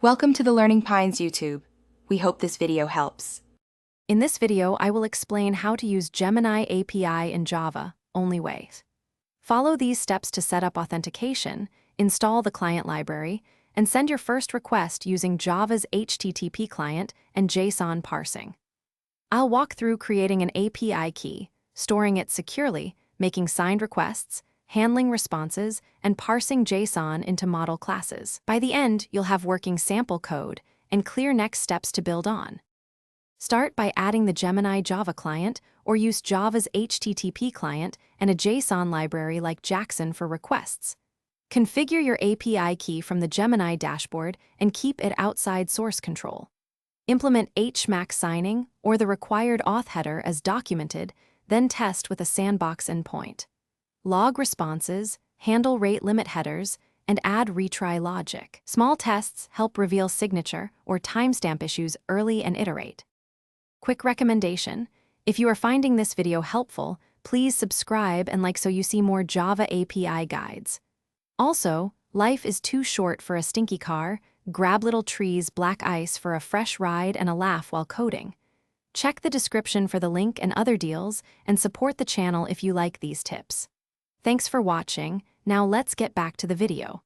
Welcome to the Learning Pines YouTube. We hope this video helps. In this video, I will explain how to use Gemini API in Java, only ways. Follow these steps to set up authentication, install the client library, and send your first request using Java's HTTP client and JSON parsing. I'll walk through creating an API key, storing it securely, making signed requests, handling responses, and parsing JSON into model classes. By the end, you'll have working sample code and clear next steps to build on. Start by adding the Gemini Java client, or use Java's HTTP client and a JSON library like Jackson for requests. Configure your API key from the Gemini dashboard and keep it outside source control. Implement HMAC signing or the required auth header as documented, then test with a sandbox endpoint. Log responses, handle rate limit headers, and add retry logic. Small tests help reveal signature or timestamp issues early and iterate. Quick recommendation: if you are finding this video helpful, please subscribe and like so you see more Java API guides. Also, life is too short for a stinky car. Grab Little Tree's black ice for a fresh ride and a laugh while coding. Check the description for the link and other deals, and support the channel if you like these tips. Thanks for watching. Now let's get back to the video.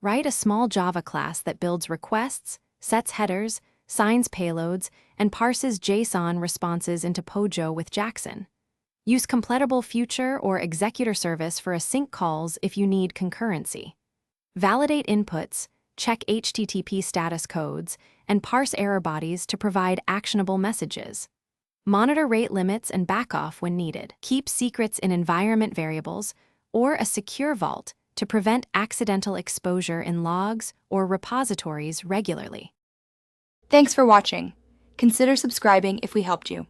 Write a small Java class that builds requests, sets headers, signs payloads, and parses JSON responses into POJO with Jackson. Use completable future or executor service for async calls if you need concurrency. Validate inputs, check HTTP status codes, and parse error bodies to provide actionable messages. Monitor rate limits and back off when needed. Keep secrets in environment variables or a secure vault to prevent accidental exposure in logs or repositories regularly. Thanks for watching. Consider subscribing if we helped you.